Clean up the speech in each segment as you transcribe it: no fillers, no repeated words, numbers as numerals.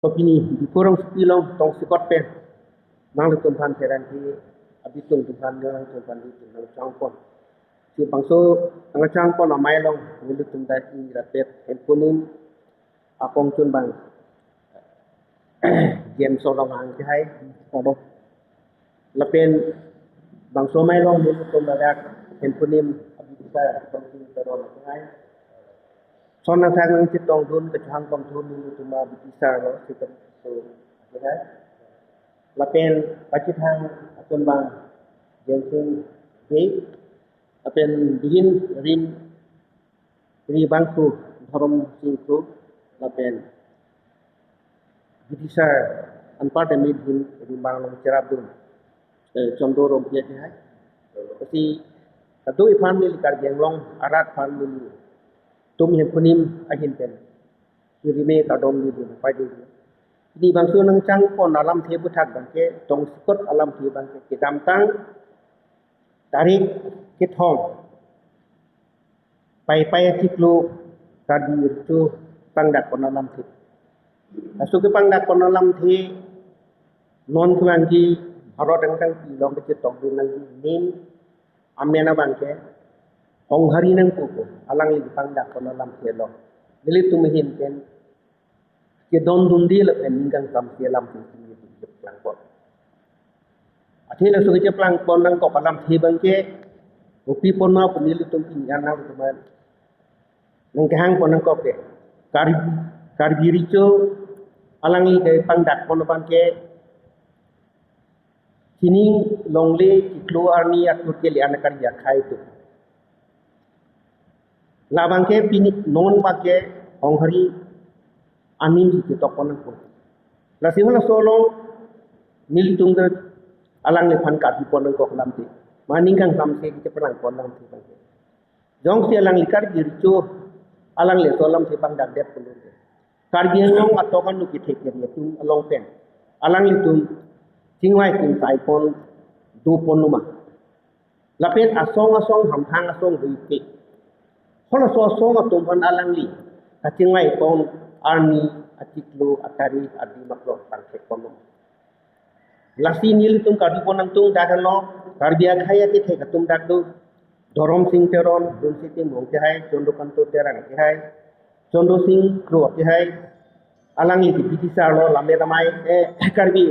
Opini di kurang sepilong tong sikot pen nang le tumpan teran ki abi tung tumpan nang tumpan di nang changpon si pangso nang changpon amai long ni tum da ki rapet helpunin apong chun bang game so long ang ki hai odo lapen bang so mai long ni tum da helpunin abi bisa tong ki teron ki hai so nang thang nang chitong dun ke chang pong dun ni tum ba bisa lo si tum so ki hai lapen pachithang atun bang jensen de apen bihin rin ri bangku dharam singku lapen bidisa anpa demit hin rimbang long cerabun chondo rom pia ki hai kasi kadu ifan ni likar genglong arat fan ni tum hem punim ahin pen rime kadom ni du pai du ni bangsu nang chang pon alam the buthak bangke tong sikot alam the bangke kidam tang tarik ke thong pai tiklu kadir tu pangdak pon alam the asu ke pangdak pon alam the non kwan ki bharot dang tang pi long ke tong du nang nim amena bangke hong hari nang pu ko alang li pangdak pon alam the lo beli tu mihin pen ke don dun di le pen ninggang kam ke alam tu ni tu plang pon athil su ke plang pon nang ko alam the bangke upi pon ma pun ni tu kin yana tu man nang kahang pon nang ko ke karbiri cho alang li ke pangdak pon bangke kini longle kiklo arni atur ke lian kan ya khai tu labang ke pini non bake hong hari anim si topon ko la sihola solong nilitung de alang le phan ka pi pon ko lam ti maning kang kam se ke pelang pon lam ti bang jong si alang likar gircho alang le solam ti pang dak det pun de kar gieng atokan nu ki thek ye tum along pen alang li tum tingwai tin sai pon du pon numa lapet asong ham hang asong ri ti hola song atum pon alang li ka tingwai pon arni atiklu atari adi maklo pang thek pon numa lasi nil tum ka di pon nang tung dagan lo kar bia khaya ti thek tum dak du dorom sing teron dun si ting mong ti hai chondo kan to terang ti hai chondo sing kro ti hai alang li ti sa lo lame ramai karbi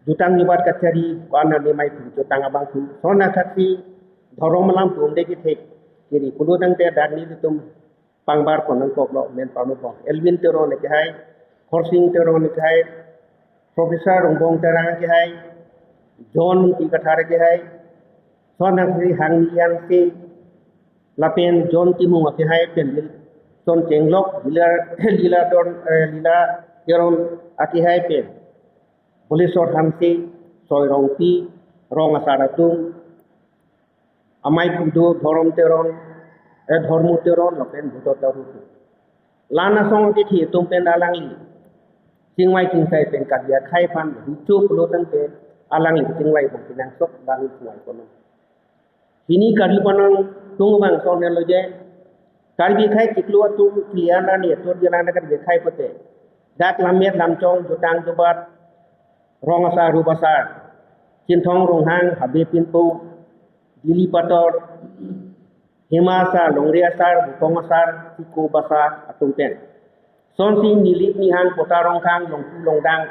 jutang nibat kachari kana ne mai tu jutang abang tu sona thati dorom lam tum de ki thek kiri kudu dang te dag ni tum pangbar kon nang kok lo men panu ko elvin teron ki hai khorsing teron ki hai professor rongbong terang ki hai john ti kathar ki hai sona thri hang nian ti lapen john ti mu ki hai pen son chenglok lila don lila teron aki hai pen boleh sor hamsi soy rong pi rong asaratung amai pudo dhorom teron dhormu teron lapen buto teru lana song ti thi tum pen alang li singwai king sai pen kadya khai phan chu pulo tang pe alang li singwai bong pinang sok bang suai kono kini kari panang tung bang song ne loje karbi khai tiklu tu kliana ni tor jana kan be khai pote dak lamet lam chong jutang jubat rong asar rubasar cintong rong hang habe pintu dili pator himasa longria sar bukong asar siku basa atung pen son sing nilip ni hang pota rong kang long dang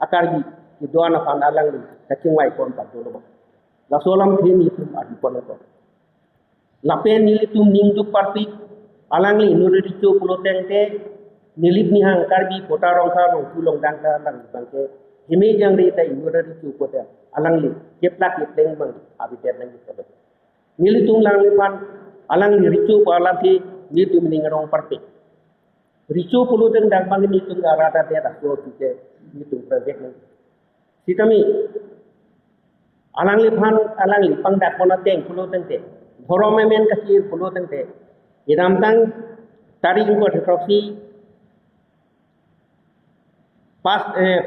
akar gi idwana pan alang ni kaching wai kon pa do lo la solam thi ni tum adi pon ko la pen nilip tum ning du parti alang li nuri chu pulo teng te nilip ni hang karbi pota rong kang long dang ta lang bangke himi jang ri tai nuri chu ko te alang li keplak ki teng bang abitet nang ko nili tum lang li pan alang li ricu ko alam thi ni tum ning rong parti ricu pulo teng dang bang ni tum garata te da so ti ke ni tum project ni sitami alang li pan alang li pang dak pon teng pulo teng te dhorome men ka chi pulo teng te idam tang tari ko proxy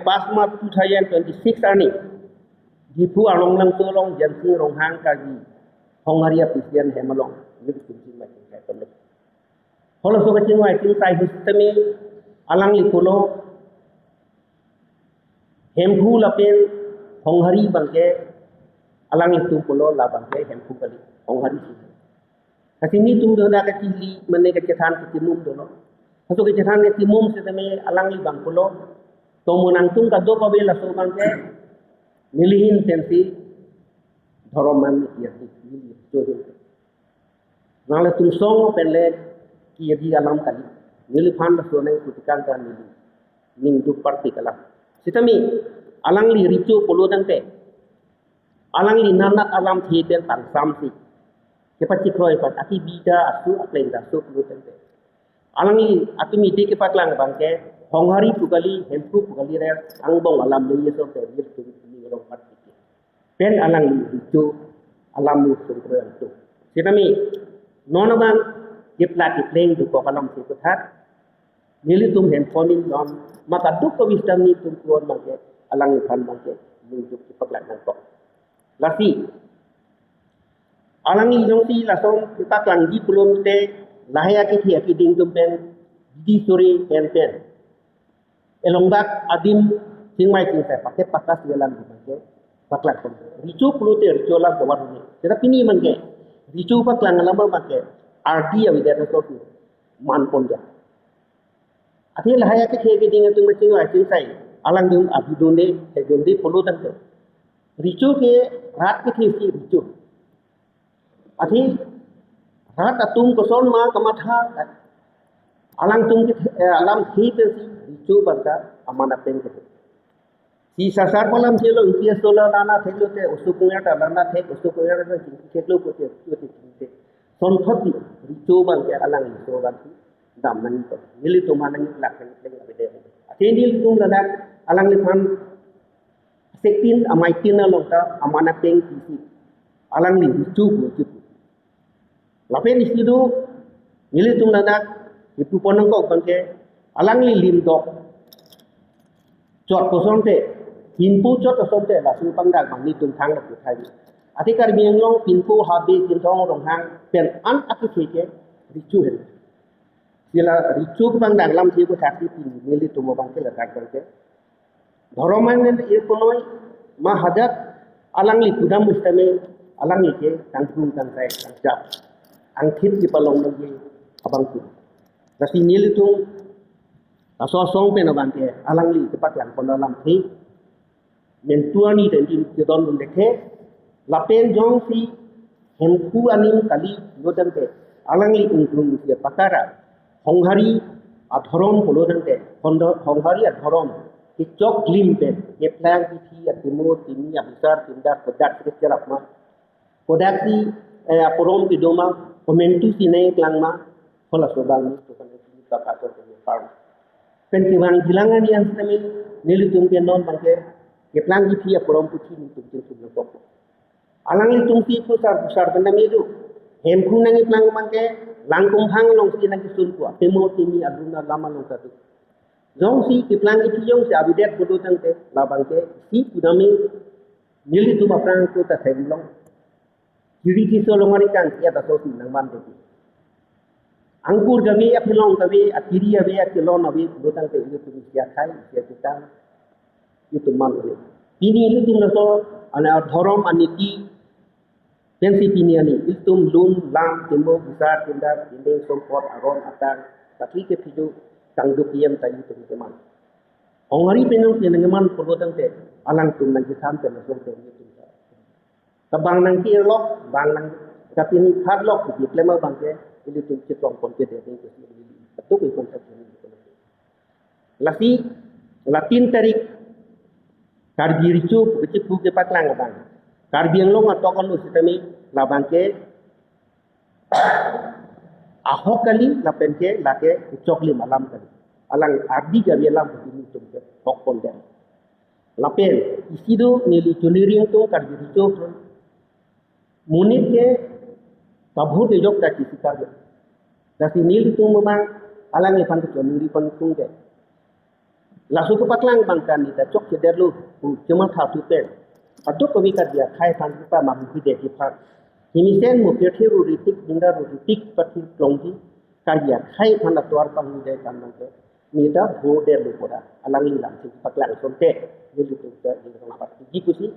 pas ma 2026 ani dipu along lang to long jansi rong hang ka gi hongaria pisian hemalong ni tu sing ma ka to hola so ka chingwai ting sai hustami alang li kulo hempu lapen honghari bangke alang itu polo la bangke hempu kali honghari si kasini tum do na ka tili mane ka cethan ki timum do no so ka cethan ki timum se tame alang li bang polo to monang tum ka do ka be la so bangke nilihin tensi dhoroman ki ati nili to do nale tum song pele ki yadi alam kali nili phan la so ne kutikan ka nili ning du parti kala sitami alang li ricu polo dangte alang li nanak alam theten tang samsi ke pachi kroi pat ati bida asu aklenda so polo dangte alang li atumi de ke patlang bangke honghari pugali hempu pugali re angbong alam le yeso te yel tu ni rong parti pen alang li ricu alam lu sentro tu sitami nonabang ke plat ke pleng du ko alam se pathat nili tum handphone non maka duk ko wisdom ni tum kuon mangke alang ni phan mangke nunjuk ki paklak nang tok lasi alang ni jong si la som ki paklang di pulum te lahaya ki thia ki ding tum pen di sore pen elong bak adim singmai sing sa pakai pakas jalan mangke paklak kom ricu pulu te ricu lam ko warni tetapi ni mangke ricu paklang lama mangke ardi awida so man ponja Ati lahaya ke khege dinga tung macing wa cing sai alang dum abidone he gondi polo tante ricu ke rat ke thisi ricu ati rat atum ko son ma kamatha alang tung ke alam thi pe si ricu banta amana pen ke si sasar malam chelo intia sola lana thelo te usukuya ta lana the usukuya ta cheklo ko te son thoti ricu bang ke alang ni so bang dam nang to nili to manang lak kan leng bede atin tu ladak alang lipan sekin amai tin long ta amana peng kisi alang li chu ko chu lapen isidu nili tu ladak ipu ponang ko bangke alang li lim dok chot ko sonte pinpu chot ko sonte la su pangdak bang ni tum thang la ku thai ati kar biang long pinpu habe tin thong rong hang pen an aki ke richu hen sila ricu bang dalam siapa sakti nili tumo bang kela tak bangke dhoroman ne ekonoi ma hadat alang li kudam mustame alang li ke tangtung tangkai tangjap angkit di palong lagi abang tu nasi nili tung aso song pe na bangke alang li tepat yang dalam thi mentua ni dan di don dekhe lapen jong si hempu anim kali godam te alang li ungkung sia pakara honghari adhorom polo dante honghari adhorom ki chok glim pe ke plang ki thi atimo timi abisar tinda kodak ke cerap ma kodak si aporom ki doma komentu si nei klang ma hola sobang ni to kan ni ka ka to ni farm pen ki wang hilangan yang tami nili tum ke non bangke ke plang ki thi aporom ku thi ni tum tum to alang li tum ki pusar benda mi du hem khung nang plang bangke langkung hang long si nang sun ko temo timi aduna lama long ta jong si ki plang ki jong si abidet bodo tang te labang ke si pudami nili tu maprang ko ta theng long kiri ki so long ari kan ya ta so si nang man te angkur gabe apilong gabe atiri gabe atilon gabe bodo tang te itu tu sia khai sia kita itu man le ini itu na so ana dhorom aniki pensi piniani iltum lum lam timbo besar tindar indeng sompot aron atang takli ke pidu tangdu piem tadi tu teman ongari penong penengaman perbuatan te alang tum nang kisam te nasong te itu tabang nang ki lok bang nang kapin khad lok ki klema bangke ili tum chitong kon ke te ke si betul ke konsep ini lasi latin tarik karbiricu kecipu ke patlang bang karbiang long atau kalau sistemi labang ke ahok kali lapen ke lake cokli malam kali alang ardi gabi alam begini tu ke hok dem lapen isi do nili chuniring tu karbiricu munit ke tabhu de jok tak sikar dasi nili tu memang alang ni pantu chuniri pantung ke lasu ke patlang bangkan ni ta cok ceder lu cuma satu pen atau kami kerja khai pan kita mampu jadi part ini sen mu pertheru ritik dinda ritik pati klongji kerja khai pan atuar pan ni de kan nang ni da bo de lu pora alang lam patlang sonte nilitung ta di rong parti di kusi